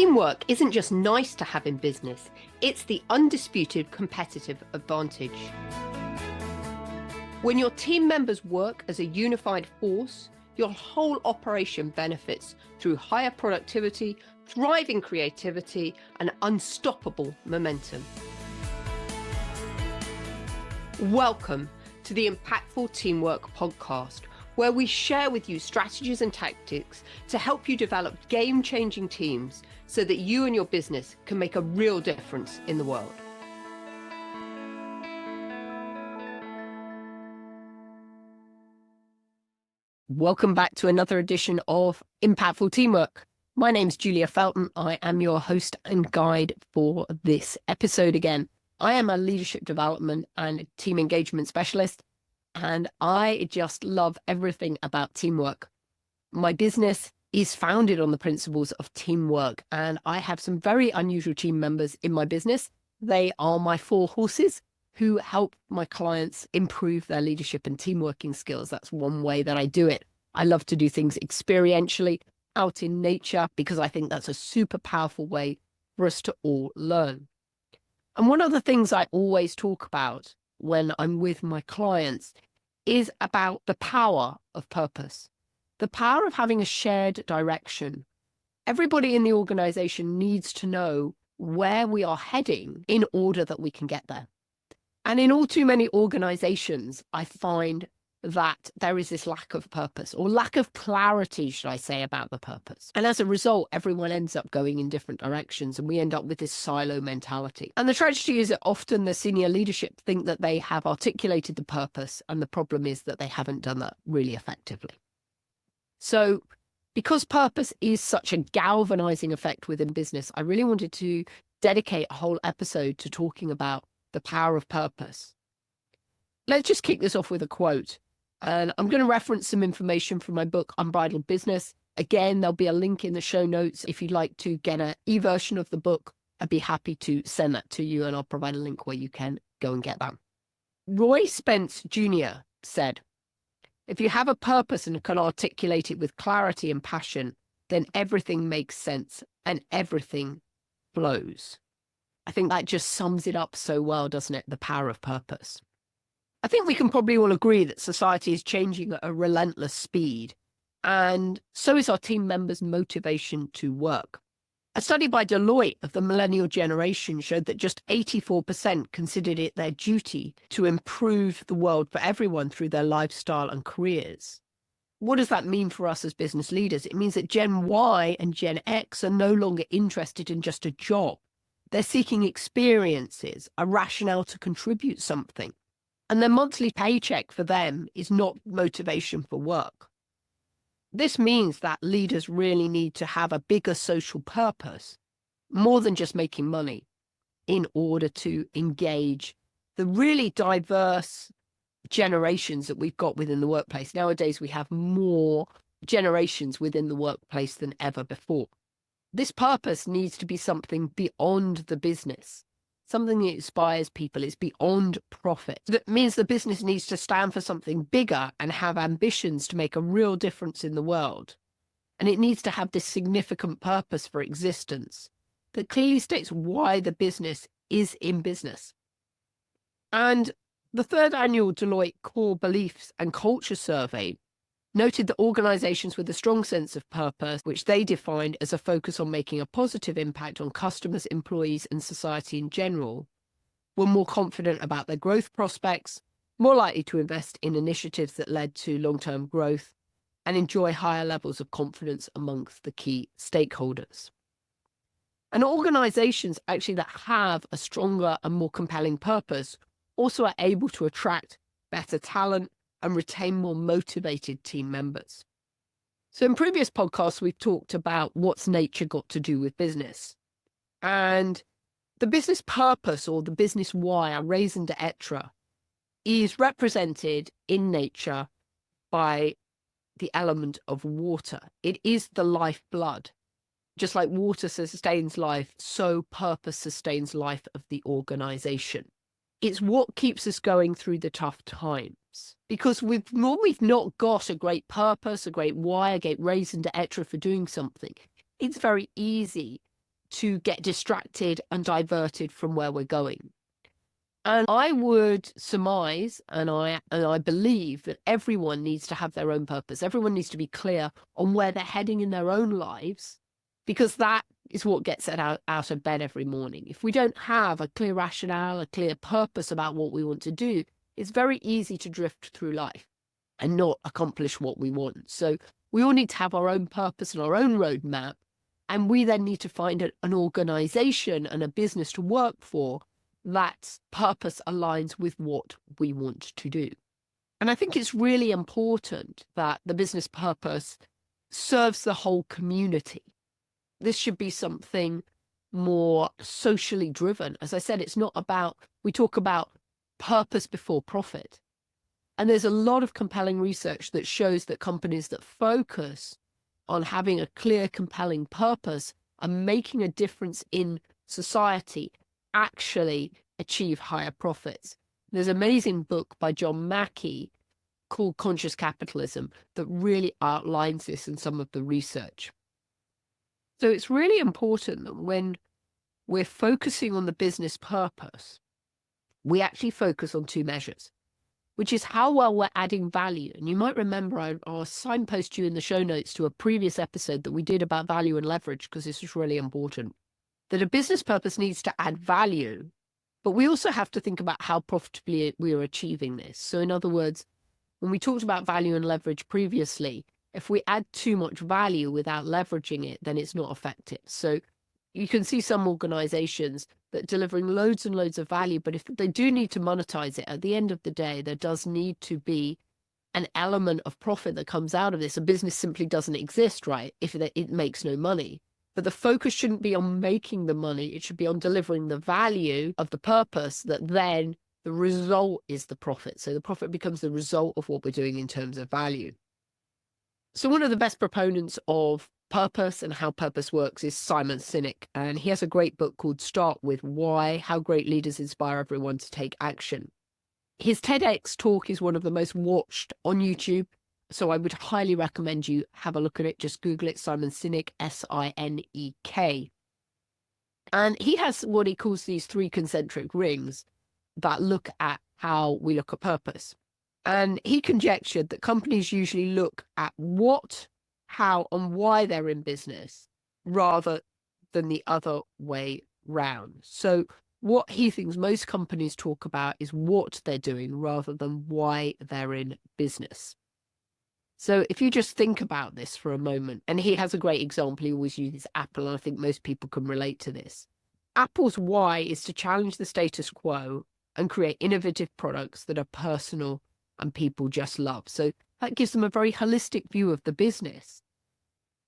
Teamwork isn't just nice to have in business, it's the undisputed competitive advantage. When your team members work as a unified force, your whole operation benefits through higher productivity, thriving creativity, and unstoppable momentum. Welcome to the Impactful Teamwork Podcast, where we share with you strategies and tactics to help you develop game-changing teams so that you and your business can make a real difference in the world. Welcome back to another edition of Impactful Teamwork. My name's Julia Felton. I am your host and guide for this episode again. I am a leadership development and team engagement specialist, and I just love everything about teamwork. My business is founded on the principles of teamwork, and I have some very unusual team members in my business. They are my four horses who help my clients improve their leadership and team working skills. That's one way that I do it. I love to do things experientially out in nature because I think that's a super powerful way for us to all learn. And one of the things I always talk about when I'm with my clients is about the power of purpose, the power of having a shared direction. Everybody in the organization needs to know where we are heading in order that we can get there. And in all too many organizations, I find that there is this lack of purpose, or lack of clarity, should I say, about the purpose. And as a result, everyone ends up going in different directions, and we end up with this silo mentality. And the tragedy is that often the senior leadership think that they have articulated the purpose, and the problem is that they haven't done that really effectively. So because purpose is such a galvanizing effect within business, I really wanted to dedicate a whole episode to talking about the power of purpose. Let's just kick this off with a quote. And I'm going to reference some information from my book, Unbridled Business. Again, there'll be a link in the show notes. If you'd like to get an e-version of the book, I'd be happy to send that to you, and I'll provide a link where you can go and get that. Roy Spence Jr. said, "If you have a purpose and can articulate it with clarity and passion, then everything makes sense and everything flows." I think that just sums it up so well, doesn't it? The power of purpose. I think we can probably all agree that society is changing at a relentless speed, and so is our team members' motivation to work. A study by Deloitte of the millennial generation showed that just 84% considered it their duty to improve the world for everyone through their lifestyle and careers. What does that mean for us as business leaders? It means that Gen Y and Gen X are no longer interested in just a job. They're seeking experiences, a rationale to contribute something. And their monthly paycheck for them is not motivation for work. This means that leaders really need to have a bigger social purpose, more than just making money, in order to engage the really diverse generations that we've got within the workplace. Nowadays, we have more generations within the workplace than ever before. This purpose needs to be something beyond the business. Something that inspires people. Is beyond profit. That means the business needs to stand for something bigger and have ambitions to make a real difference in the world. And it needs to have this significant purpose for existence that clearly states why the business is in business. And the third annual Deloitte Core Beliefs and Culture Survey noted that organizations with a strong sense of purpose, which they defined as a focus on making a positive impact on customers, employees, and society in general, were more confident about their growth prospects, more likely to invest in initiatives that led to long-term growth, and enjoy higher levels of confidence amongst the key stakeholders. And organizations actually that have a stronger and more compelling purpose also are able to attract better talent and retain more motivated team members. So in previous podcasts, we've talked about what's nature got to do with business. And the business purpose, or the business why, our raison d'etre, is represented in nature by the element of water. It is the lifeblood. Just like water sustains life, so purpose sustains life of the organization. It's what keeps us going through the tough times. Because we've not got a great purpose, a great why, a great raison d'etre for doing something, it's very easy to get distracted and diverted from where we're going. And I would surmise, and I believe that everyone needs to have their own purpose. Everyone needs to be clear on where they're heading in their own lives, because that is what gets it out of bed every morning. If we don't have a clear rationale, a clear purpose about what we want to do, it's very easy to drift through life and not accomplish what we want. So we all need to have our own purpose and our own roadmap. And we then need to find an organization and a business to work for that purpose aligns with what we want to do. And I think it's really important that the business purpose serves the whole community. This should be something more socially driven. As I said, it's not about, we talk about purpose before profit. And there's a lot of compelling research that shows that companies that focus on having a clear, compelling purpose and making a difference in society actually achieve higher profits. There's an amazing book by John Mackey called Conscious Capitalism that really outlines this in some of the research. So it's really important that when we're focusing on the business purpose, we actually focus on two measures, which is how well we're adding value. And you might remember I'll signpost you in the show notes to a previous episode that we did about value and leverage, because this is really important. That a business purpose needs to add value, but we also have to think about how profitably we are achieving this. So in other words, when we talked about value and leverage previously, if we add too much value without leveraging it, then it's not effective. So you can see some organizations that are delivering loads and loads of value, but if they do need to monetize it, at the end of the day, there does need to be an element of profit that comes out of this. A business simply doesn't exist, right, if it makes no money. But the focus shouldn't be on making the money. It should be on delivering the value of the purpose, that then the result is the profit. So the profit becomes the result of what we're doing in terms of value. So one of the best proponents of purpose and how purpose works is Simon Sinek. And he has a great book called Start With Why, How Great Leaders Inspire Everyone to Take Action. His TEDx talk is one of the most watched on YouTube. So I would highly recommend you have a look at it. Just Google it, Simon Sinek, Sinek. And he has what he calls these 3 concentric rings that look at how we look at purpose. And he conjectured that companies usually look at what, how, and why they're in business rather than the other way round. So what he thinks most companies talk about is what they're doing rather than why they're in business. So if you just think about this for a moment, and he has a great example, he always uses Apple, and I think most people can relate to this. Apple's why is to challenge the status quo and create innovative products that are personal and people just love. So that gives them a very holistic view of the business.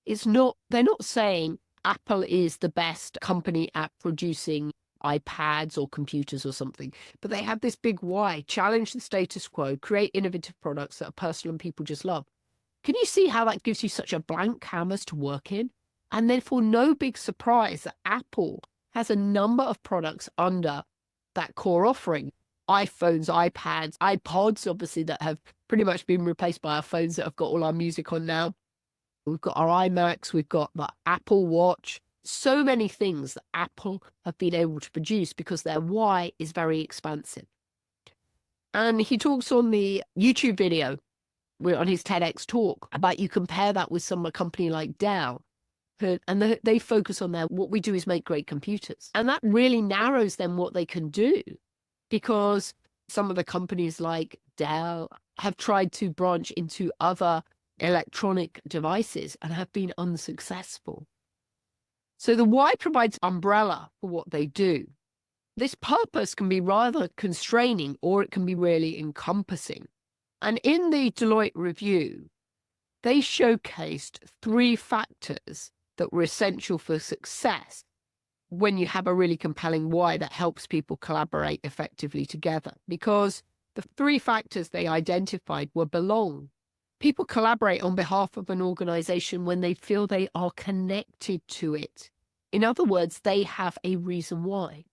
They're not saying Apple is the best company at producing iPads or computers or something, but they have this big why: challenge the status quo, create innovative products that are personal and people just love. Can you see how that gives you such a blank canvas to work in? And therefore, no big surprise that Apple has a number of products under that core offering. iPhones, iPads, iPods, obviously, that have pretty much been replaced by our phones that have got all our music on now. We've got our iMacs, we've got the Apple Watch. So many things that Apple have been able to produce because their why is very expansive. And he talks on the YouTube video, on his TEDx talk, about you compare that with a company like Dell, and they focus on what we do is make great computers. And that really narrows them what they can do, because some of the companies like Dell have tried to branch into other electronic devices and have been unsuccessful. So the why provides umbrella for what they do. This purpose can be rather constraining, or it can be really encompassing. And in the Deloitte review, they showcased 3 factors that were essential for success when you have a really compelling why that helps people collaborate effectively together. Because the 3 factors they identified were belong. People collaborate on behalf of an organization when they feel they are connected to it. In other words, they have a reason why.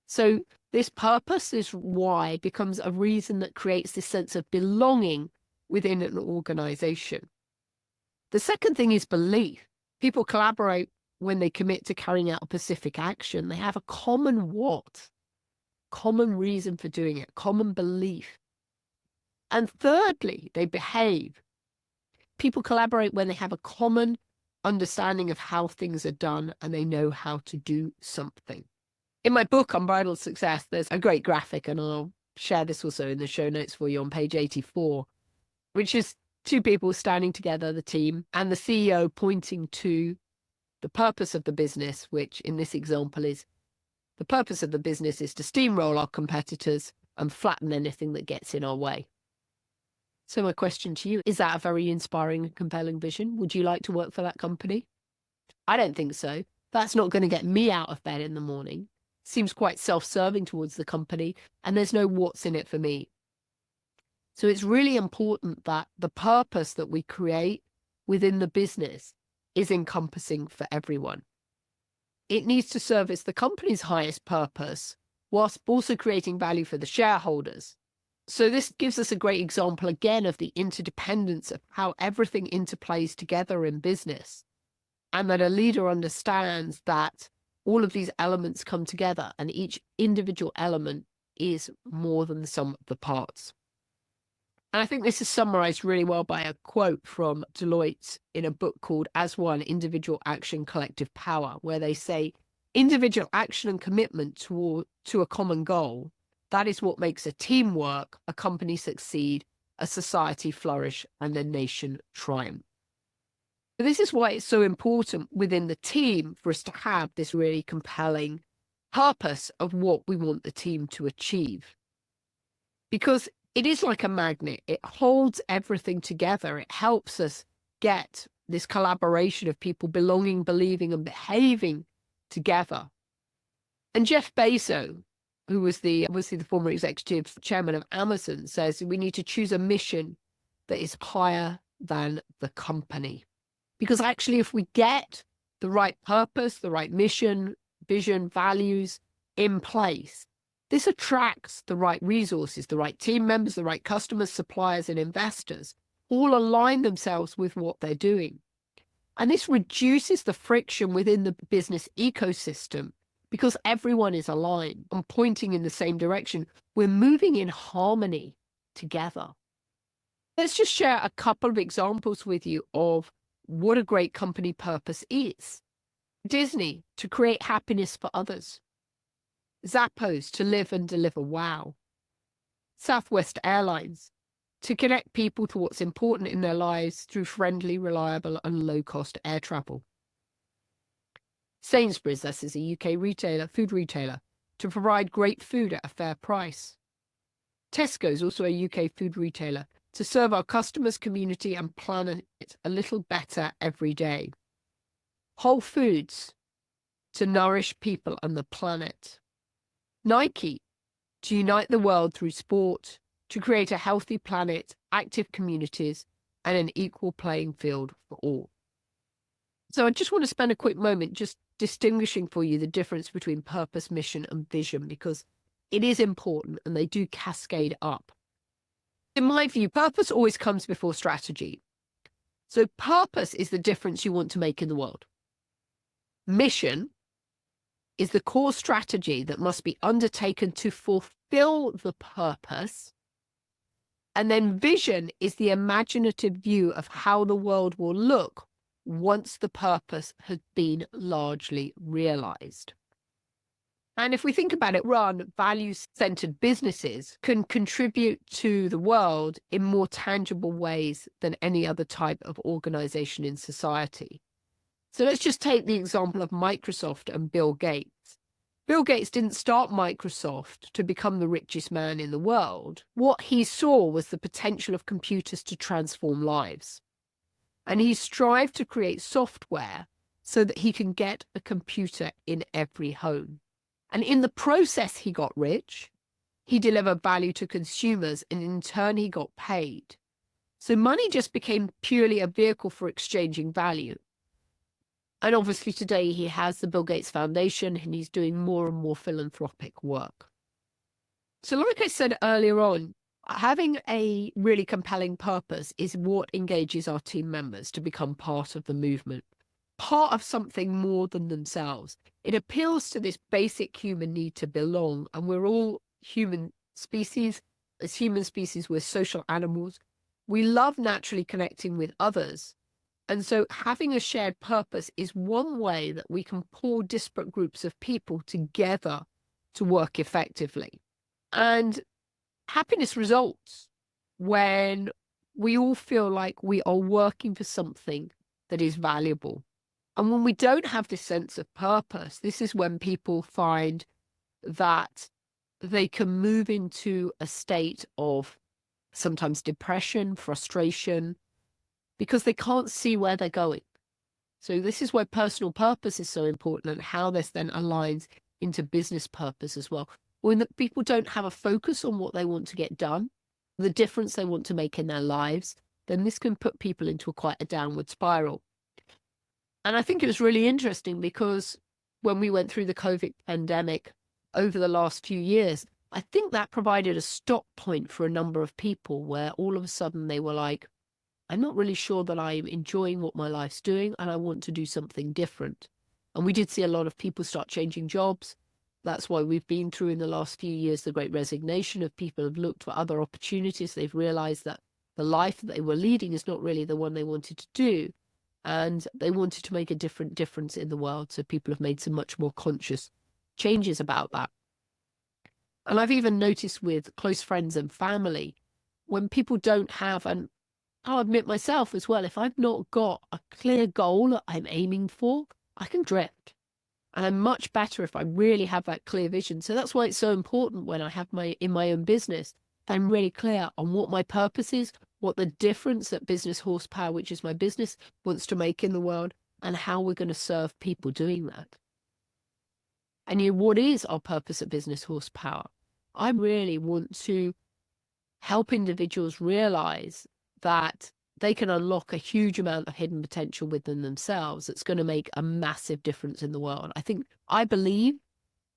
So this purpose, this why, becomes a reason that creates this sense of belonging within an organization. The second thing is belief. People collaborate when they commit to carrying out a specific action, they have a common what, common reason for doing it, common belief. And thirdly, they behave. People collaborate when they have a common understanding of how things are done and they know how to do something. In my book, Unbridled Success, there's a great graphic, and I'll share this also in the show notes for you on page 84, which is two people standing together, the team, and the CEO pointing to the purpose of the business, which in this example is the purpose of the business is to steamroll our competitors and flatten anything that gets in our way. So my question to you, is that a very inspiring and compelling vision? Would you like to work for that company? I don't think so. That's not going to get me out of bed in the morning. Seems quite self-serving towards the company, and there's no what's in it for me. So it's really important that the purpose that we create within the business is encompassing for everyone. It needs to service the company's highest purpose, whilst also creating value for the shareholders. So this gives us a great example again of the interdependence of how everything interplays together in business, and that a leader understands that all of these elements come together and each individual element is more than the sum of the parts. And I think this is summarized really well by a quote from Deloitte in a book called As One, Individual Action, Collective Power, where they say, individual action and commitment to a common goal, that is what makes a team work, a company succeed, a society flourish, and a nation triumph. This is why it's so important within the team for us to have this really compelling purpose of what we want the team to achieve. Because it is like a magnet. It holds everything together. It helps us get this collaboration of people belonging, believing, and behaving together. And Jeff Bezos, who was the former executive chairman of Amazon, says we need to choose a mission that is higher than the company. Because actually, if we get the right purpose, the right mission, vision, values in place, this attracts the right resources, the right team members, the right customers, suppliers, and investors, all align themselves with what they're doing. And this reduces the friction within the business ecosystem because everyone is aligned and pointing in the same direction. We're moving in harmony together. Let's just share a couple of examples with you of what a great company purpose is. Disney, to create happiness for others. Zappos, to live and deliver wow. Southwest Airlines, to connect people to what's important in their lives through friendly, reliable, and low-cost air travel. Sainsbury's, this is a UK retailer, food retailer, to provide great food at a fair price. Tesco is also a UK food retailer, to serve our customers, community, and planet a little better every day. Whole Foods, to nourish people and the planet. Nike, to unite the world through sport, to create a healthy planet, active communities, and an equal playing field for all. So I just want to spend a quick moment just distinguishing for you the difference between purpose, mission, and vision, because it is important and they do cascade up. In my view, purpose always comes before strategy. So purpose is the difference you want to make in the world. Mission is the core strategy that must be undertaken to fulfill the purpose. And then vision is the imaginative view of how the world will look once the purpose has been largely realized. And if we think about it, values-centered businesses can contribute to the world in more tangible ways than any other type of organization in society. So let's just take the example of Microsoft and Bill Gates. Bill Gates didn't start Microsoft to become the richest man in the world. What he saw was the potential of computers to transform lives. And he strived to create software so that he can get a computer in every home. And in the process, he got rich. He delivered value to consumers, and in turn, he got paid. So money just became purely a vehicle for exchanging value. And obviously today he has the Bill Gates Foundation and he's doing more and more philanthropic work. So like I said earlier on, having a really compelling purpose is what engages our team members to become part of the movement. part of something more than themselves. It appeals to this basic human need to belong, and we're all human species. As human species, we're social animals. We love naturally connecting with others. And so having a shared purpose is one way that we can pull disparate groups of people together to work effectively. And happiness results when we all feel like we are working for something that is valuable. And when we don't have this sense of purpose, this is when people find that they can move into a state of sometimes depression, frustration, because they can't see where they're going. So this is why personal purpose is so important, and how this then aligns into business purpose as well. When people don't have a focus on what they want to get done, the difference they want to make in their lives, then this can put people into quite a downward spiral. And I think it was really interesting because when we went through the COVID pandemic over the last few years, I think that provided a stop point for a number of people where all of a sudden they were like, I'm not really sure that I'm enjoying what my life's doing, and I want to do something different. And we did see a lot of people start changing jobs. That's why we've been through in the last few years the great resignation of people who've looked for other opportunities. They've realized that the life that they were leading is not really the one they wanted to do. And they wanted to make a difference in the world. So people have made some much more conscious changes about that. And I've even noticed with close friends and family, when people don't have, and I'll admit myself as well, if I've not got a clear goal that I'm aiming for, I can drift. And I'm much better if I really have that clear vision. So that's why it's so important when I have in my own business, I'm really clear on what my purpose is, what the difference that Business Horsepower, which is my business, wants to make in the world, and how we're going to serve people doing that. And what is our purpose at Business Horsepower? I really want to help individuals realize that they can unlock a huge amount of hidden potential within themselves that's going to make a massive difference in the world. I believe,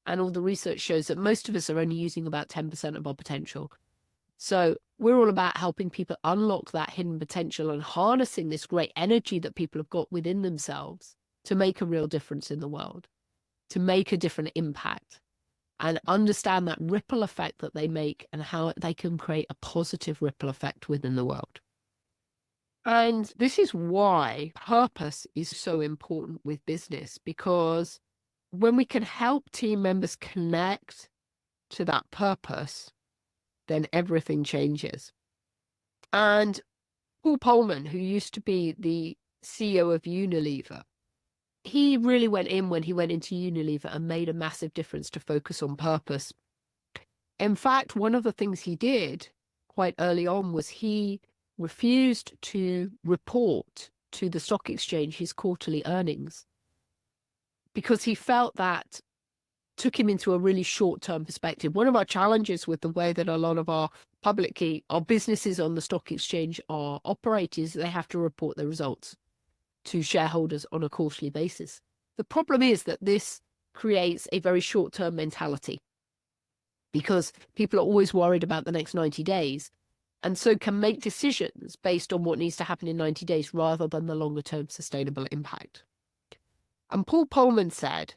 and all the research shows, that most of us are only using about 10% of our potential. So we're all about helping people unlock that hidden potential and harnessing this great energy that people have got within themselves to make a real difference in the world, to make a different impact, and understand that ripple effect that they make and how they can create a positive ripple effect within the world. And this is why purpose is so important with business, because when we can help team members connect to that purpose, then everything changes. And Paul Polman, who used to be the CEO of Unilever, he really went in when he went into Unilever and made a massive difference to focus on purpose. In fact, one of the things he did quite early on was he refused to report to the stock exchange his quarterly earnings, because he felt that took him into a really short-term perspective. One of our challenges with the way that a lot of our businesses on the stock exchange are operated is they have to report their results to shareholders on a quarterly basis. The problem is that this creates a very short-term mentality, because people are always worried about the next 90 days, and so can make decisions based on what needs to happen in 90 days rather than the longer-term sustainable impact. And Paul Polman said,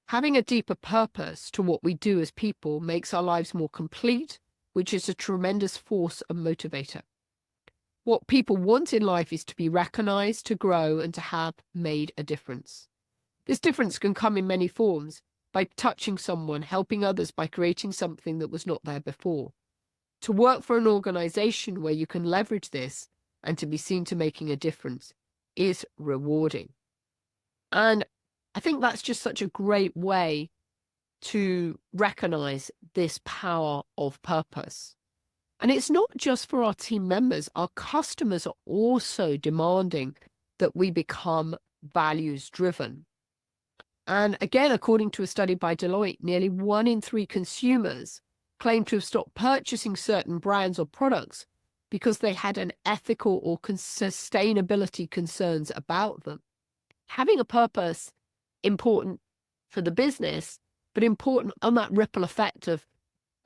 having a deeper purpose to what we do as people makes our lives more complete, which is a tremendous force and motivator. What people want in life is to be recognized, to grow, and to have made a difference. This difference can come in many forms: by touching someone, helping others, by creating something that was not there before. To work for an organization where you can leverage this and to be seen to making a difference is rewarding. And I think that's just such a great way to recognize this power of purpose. And it's not just for our team members. Our customers are also demanding that we become values driven. And again, according to a study by Deloitte, nearly 1 in 3 consumers claim to have stopped purchasing certain brands or products because they had an ethical or sustainability concerns about them. Having a purpose, important for the business, but important on that ripple effect of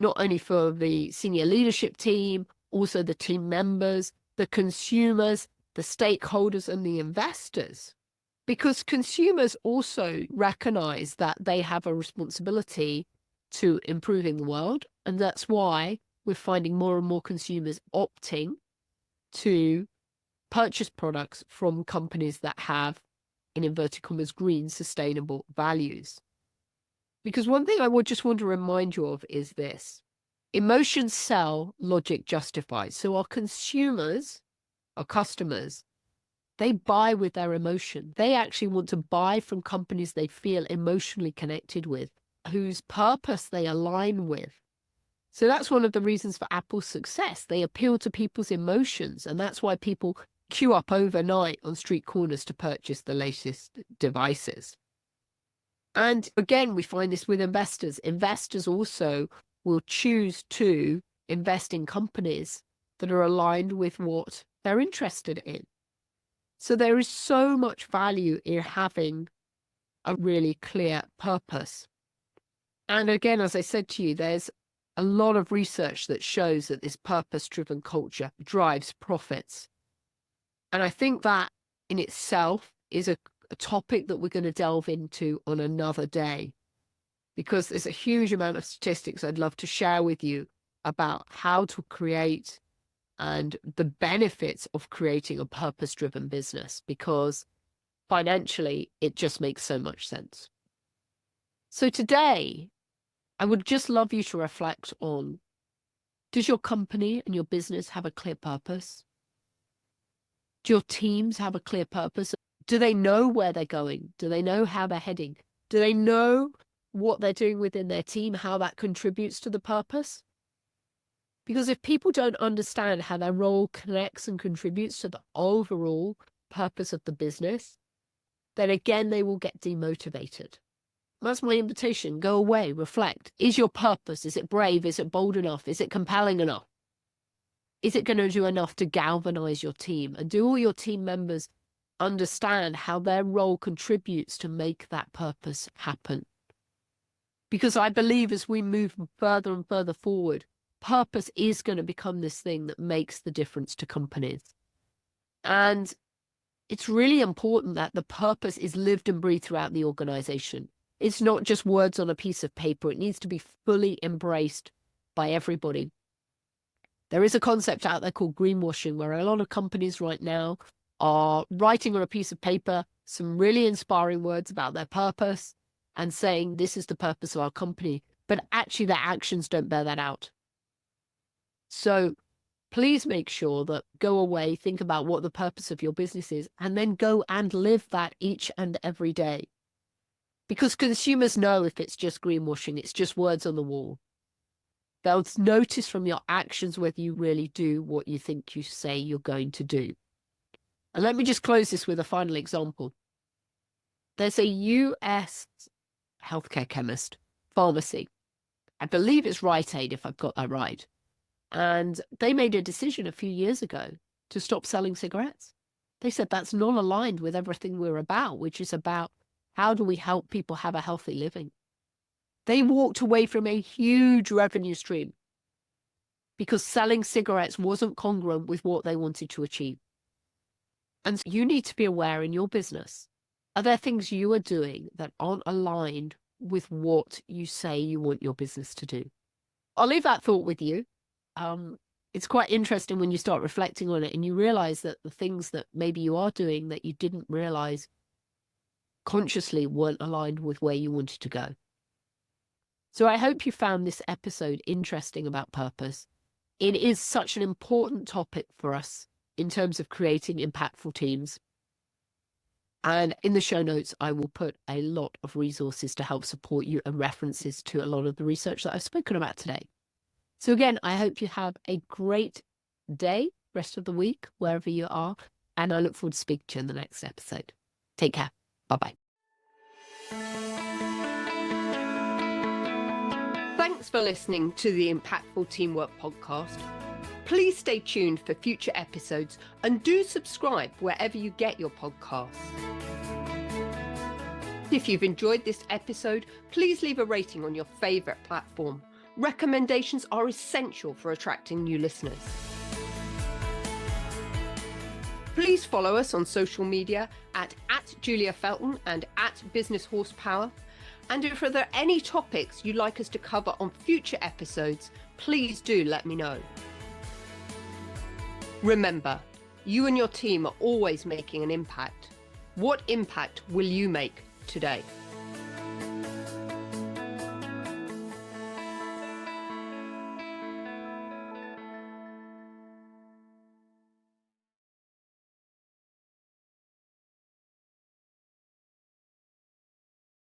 not only for the senior leadership team, also the team members, the consumers, the stakeholders, and the investors. Because consumers also recognize that they have a responsibility to improving the world. And that's why we're finding more and more consumers opting to purchase products from companies that have, in inverted commas, green, sustainable values. Because one thing I would just want to remind you of is this: emotions sell, logic justifies. So our consumers, our customers, they buy with their emotion. They actually want to buy from companies they feel emotionally connected with, whose purpose they align with. So that's one of the reasons for Apple's success. They appeal to people's emotions, and that's why people queue up overnight on street corners to purchase the latest devices. And again, we find this with investors. Investors also will choose to invest in companies that are aligned with what they're interested in. So there is so much value in having a really clear purpose. And again, as I said to you, there's a lot of research that shows that this purpose-driven culture drives profits. And I think that in itself is a topic that we're going to delve into on another day, because there's a huge amount of statistics I'd love to share with you about how to create and the benefits of creating a purpose-driven business, because financially, it just makes so much sense. So today, I would just love you to reflect on, does your company and your business have a clear purpose? Do your teams have a clear purpose? Do they know where they're going? Do they know how they're heading? Do they know what they're doing within their team, how that contributes to the purpose? Because if people don't understand how their role connects and contributes to the overall purpose of the business, then again, they will get demotivated. That's my invitation. Go away, reflect. Is your purpose, is it brave? Is it bold enough? Is it compelling enough? Is it going to do enough to galvanize your team? And do all your team members understand how their role contributes to make that purpose happen? Because I believe as we move further and further forward, purpose is going to become this thing that makes the difference to companies. And it's really important that the purpose is lived and breathed throughout the organization. It's not just words on a piece of paper. It needs to be fully embraced by everybody. There is a concept out there called greenwashing, where a lot of companies right now are writing on a piece of paper some really inspiring words about their purpose and saying, this is the purpose of our company. But actually their actions don't bear that out. So please make sure that go away, think about what the purpose of your business is, and then go and live that each and every day. Because consumers know if it's just greenwashing, it's just words on the wall. They'll notice from your actions whether you really do what you think you say you're going to do. And let me just close this with a final example. There's a US healthcare chemist, pharmacy. I believe it's Rite Aid, if I've got that right. And they made a decision a few years ago to stop selling cigarettes. They said that's not aligned with everything we're about, which is about how do we help people have a healthy living. They walked away from a huge revenue stream because selling cigarettes wasn't congruent with what they wanted to achieve. And so you need to be aware in your business, are there things you are doing that aren't aligned with what you say you want your business to do? I'll leave that thought with you. It's quite interesting when you start reflecting on it and you realize that the things that maybe you are doing that you didn't realize consciously weren't aligned with where you wanted to go. So I hope you found this episode interesting about purpose. It is such an important topic for us in terms of creating impactful teams. And in the show notes, I will put a lot of resources to help support you and references to a lot of the research that I've spoken about today. So again, I hope you have a great day, rest of the week, wherever you are. And I look forward to speaking to you in the next episode. Take care. Bye-bye. Thanks for listening to the Impactful Teamwork Podcast. Please stay tuned for future episodes and do subscribe wherever you get your podcasts. If you've enjoyed this episode, please leave a rating on your favorite platform. Recommendations are essential for attracting new listeners. Please follow us on social media at Julia Felton and at Business Horsepower. And if there are any topics you'd like us to cover on future episodes, please do let me know. Remember, you and your team are always making an impact. What impact will you make today?